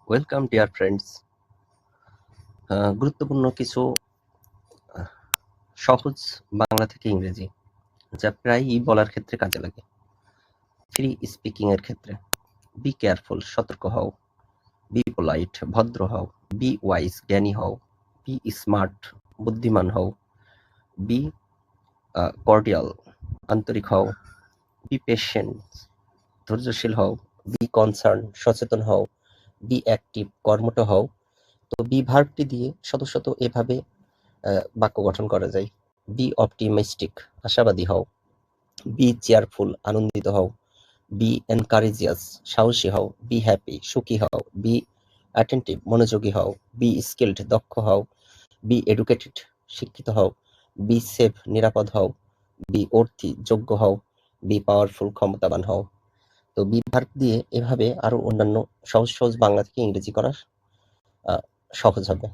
Welcome dear friends. গুরুত্বপূর্ণ কিছু সহজ বাংলা থেকে ইংরেজি যা প্রায়ই বলার ক্ষেত্রে কাজে লাগে। ফ্রি স্পিকিং এর ক্ষেত্রে বি কেয়ারফুল, সতর্ক হও। বি পোলাইট, ভদ্র হও। বি ওয়াইজ, জ্ঞানী হও। বি স্মার্ট, বুদ্ধিমান হও। বি কর্ডিয়াল, আন্তরিক হও। বি পেশেন্ট, ধৈর্যশীল হও। বি কনসার্ন, সচেতন হও। বি অ্যাক্টিভ, কর্মঠ হও। তো বি ভার্বটি দিয়ে শত শত এভাবে বাক্য গঠন করা যায়। বি অপটিমিস্টিক, আশাবাদী হও। বি চেয়ারফুল, আনন্দিত হও। বি এনকারেজিয়াস, সাহসী হও। বি হ্যাপি, সুখী হও। বি অ্যাটেন্টিভ, মনোযোগী হও। বি স্কিলড, দক্ষ হও। বি এডুকেটেড, শিক্ষিত হও। বি সেফ, নিরাপদ হও। বি অর্থী, যোগ্য হও। বি পাওয়ারফুল, ক্ষমতাবান হও। তো বি ভার্ব দিয়ে এভাবে আরো অন্যান্য সহজ সহজ বাংলা থেকে ইংরেজি করা সহজ হবে।